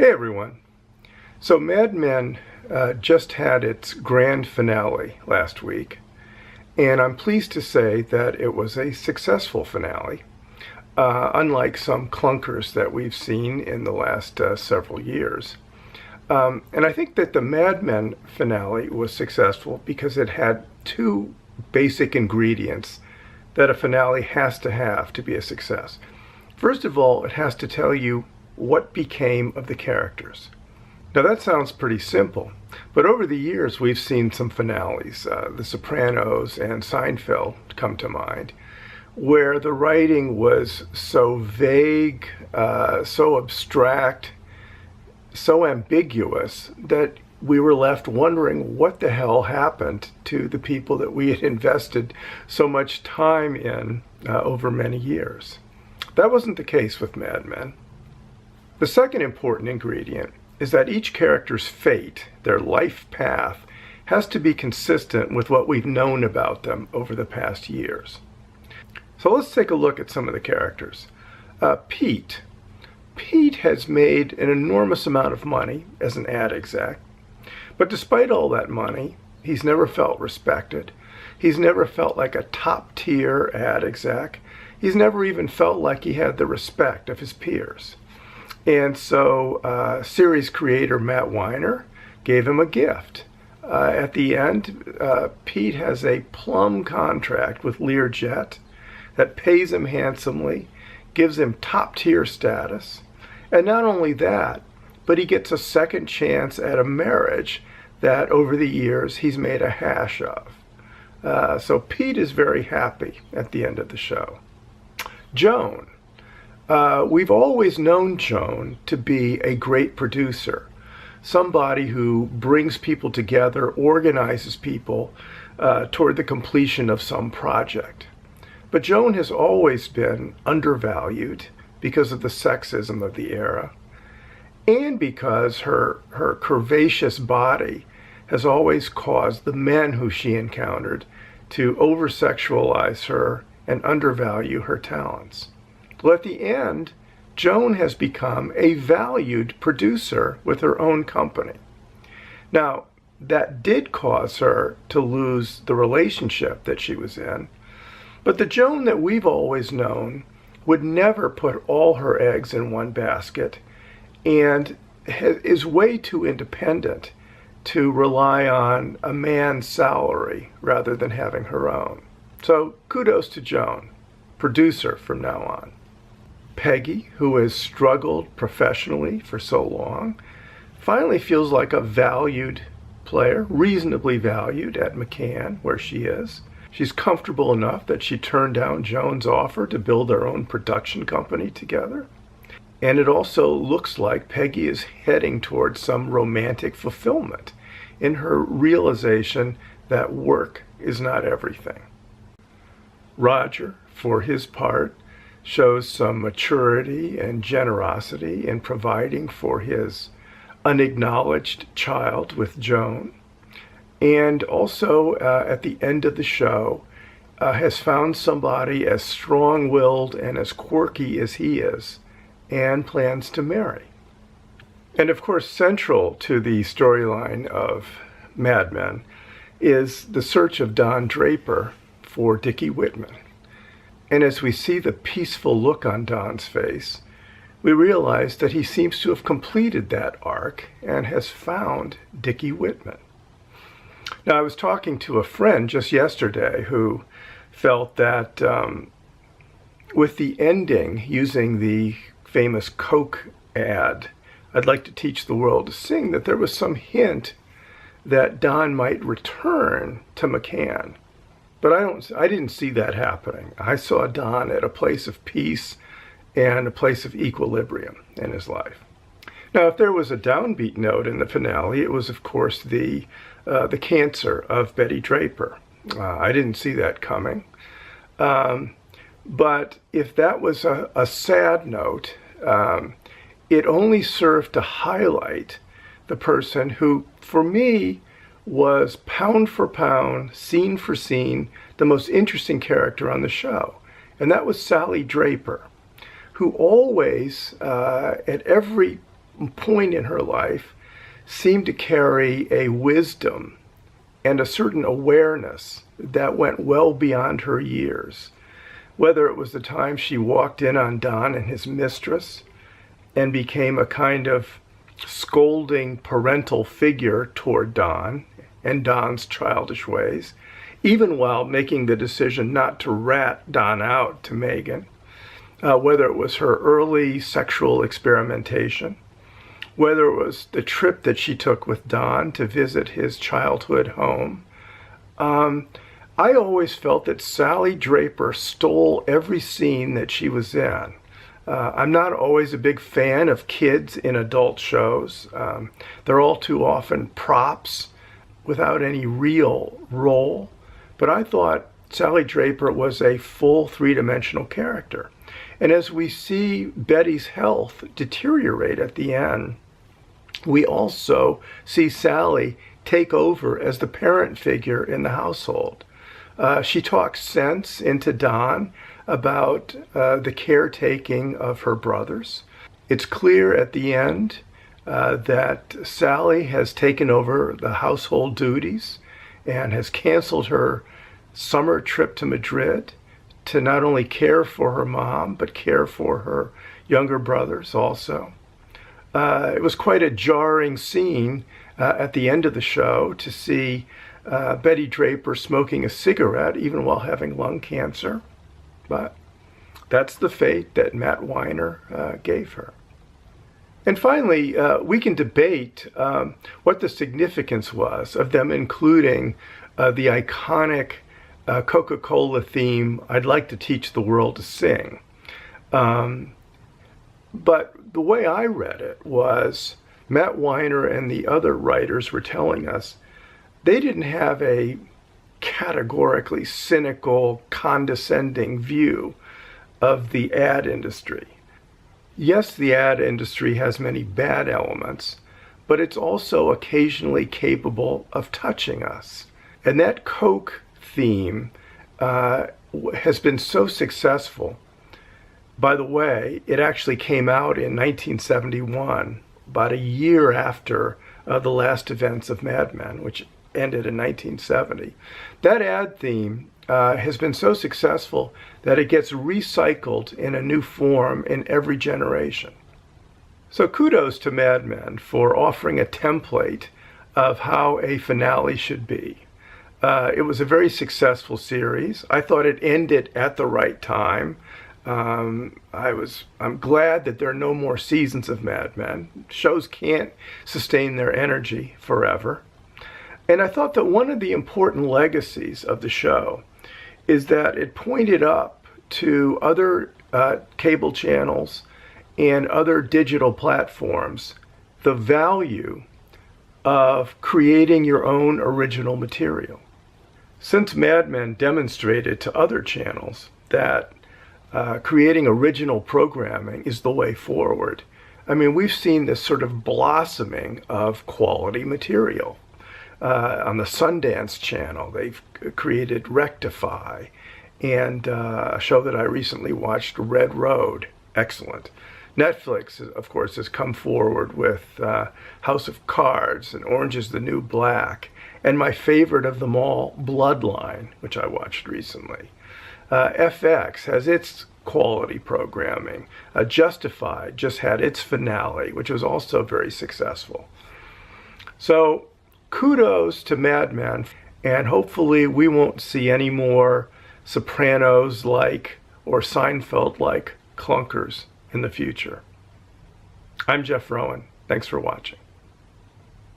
Hey everyone. So Mad Men just had its grand finale last week, and I'm pleased to say that it was a successful finale, unlike some clunkers that we've seen in the last several years. And I think that the Mad Men finale was successful because it had two basic ingredients that a finale has to be a success. First of all, it has to tell you what became of the characters. Now that sounds pretty simple, but over the years we've seen some finales, The Sopranos and Seinfeld come to mind, where the writing was so vague, so abstract, so ambiguous that we were left wondering what the hell happened to the people that we had invested so much time in over many years. That wasn't the case with Mad Men. The second important ingredient is that each character's fate, their life path, has to be consistent with what we've known about them over the past years. So let's take a look at some of the characters. Pete. Pete has made an enormous amount of money as an ad exec, but despite all that money, he's never felt respected. He's never felt like a top-tier ad exec. He's never even felt like he had the respect of his peers. And so series creator Matt Weiner gave him a gift. At the end, Pete has a plum contract with Learjet that pays him handsomely, gives him top-tier status. And not only that, but he gets a second chance at a marriage that over the years he's made a hash of. So Pete is very happy at the end of the show. Joan. We've always known Joan to be a great producer, somebody who brings people together, organizes people toward the completion of some project. But Joan has always been undervalued because of the sexism of the era, and because her curvaceous body has always caused the men who she encountered to over-sexualize her and undervalue her talents. Well, at the end, Joan has become a valued producer with her own company. Now, that did cause her to lose the relationship that she was in, but the Joan that we've always known would never put all her eggs in one basket and is way too independent to rely on a man's salary rather than having her own. So kudos to Joan, producer from now on. Peggy, who has struggled professionally for so long, finally feels like a valued player, reasonably valued at McCann, where she is. She's comfortable enough that she turned down Joan's offer to build their own production company together. And it also looks like Peggy is heading towards some romantic fulfillment in her realization that work is not everything. Roger, for his part, shows some maturity and generosity in providing for his unacknowledged child with Joan. And also, at the end of the show, has found somebody as strong-willed and as quirky as he is, and plans to marry. And of course, central to the storyline of Mad Men is the search of Don Draper for Dickie Whitman. And as we see the peaceful look on Don's face, we realize that he seems to have completed that arc and has found Dickie Whitman. Now, I was talking to a friend just yesterday who felt that with the ending using the famous Coke ad, I'd like to teach the world to sing, that there was some hint that Don might return to McCann. But I didn't see that happening. I saw Don at a place of peace and a place of equilibrium in his life. Now, if there was a downbeat note in the finale, it was, of course, the cancer of Betty Draper. I didn't see that coming. But if that was a sad note, it only served to highlight the person who, for me, was pound for pound, scene for scene, the most interesting character on the show. And that was Sally Draper, who always, at every point in her life seemed to carry a wisdom and a certain awareness that went well beyond her years. Whether it was the time she walked in on Don and his mistress and became a kind of scolding parental figure toward Don and Don's childish ways, even while making the decision not to rat Don out to Megan, whether it was her early sexual experimentation, whether it was the trip that she took with Don to visit his childhood home. I always felt that Sally Draper stole every scene that she was in. I'm not always a big fan of kids in adult shows. They're all too often props without any real role. But I thought Sally Draper was a full three-dimensional character. And as we see Betty's health deteriorate at the end, we also see Sally take over as the parent figure in the household. She talks sense into Don about the caretaking of her brothers. It's clear at the end that Sally has taken over the household duties and has canceled her summer trip to Madrid to not only care for her mom, but care for her younger brothers also. It was quite a jarring scene at the end of the show to see Betty Draper smoking a cigarette even while having lung cancer. But that's the fate that Matt Weiner gave her. And finally, we can debate what the significance was of them including the iconic Coca-Cola theme, "I'd like to teach the world to sing." But the way I read it was Matt Weiner and the other writers were telling us they didn't have a categorically cynical, condescending view of the ad industry. Yes, the ad industry has many bad elements, but it's also occasionally capable of touching us. And that Coke theme has been so successful. By the way, it actually came out in 1971, about a year after the last events of Mad Men, which ended in 1970. That ad theme has been so successful that it gets recycled in a new form in every generation. So kudos to Mad Men for offering a template of how a finale should be. It was a very successful series. I thought it ended at the right time. I'm glad that there are no more seasons of Mad Men. Shows can't sustain their energy forever. And I thought that one of the important legacies of the show is that it pointed up to other cable channels and other digital platforms the value of creating your own original material. Since Mad Men demonstrated to other channels that creating original programming is the way forward, I mean, we've seen this sort of blossoming of quality material. On the Sundance Channel, they've created Rectify, and a show that I recently watched, Red Road, excellent. Netflix, of course, has come forward with House of Cards and Orange is the New Black, and my favorite of them all, Bloodline, which I watched recently. FX has its quality programming. Justified just had its finale, which was also very successful. So kudos to Mad Men, and hopefully we won't see any more Sopranos-like or Seinfeld-like clunkers in the future. I'm Jeff Rowan. Thanks for watching.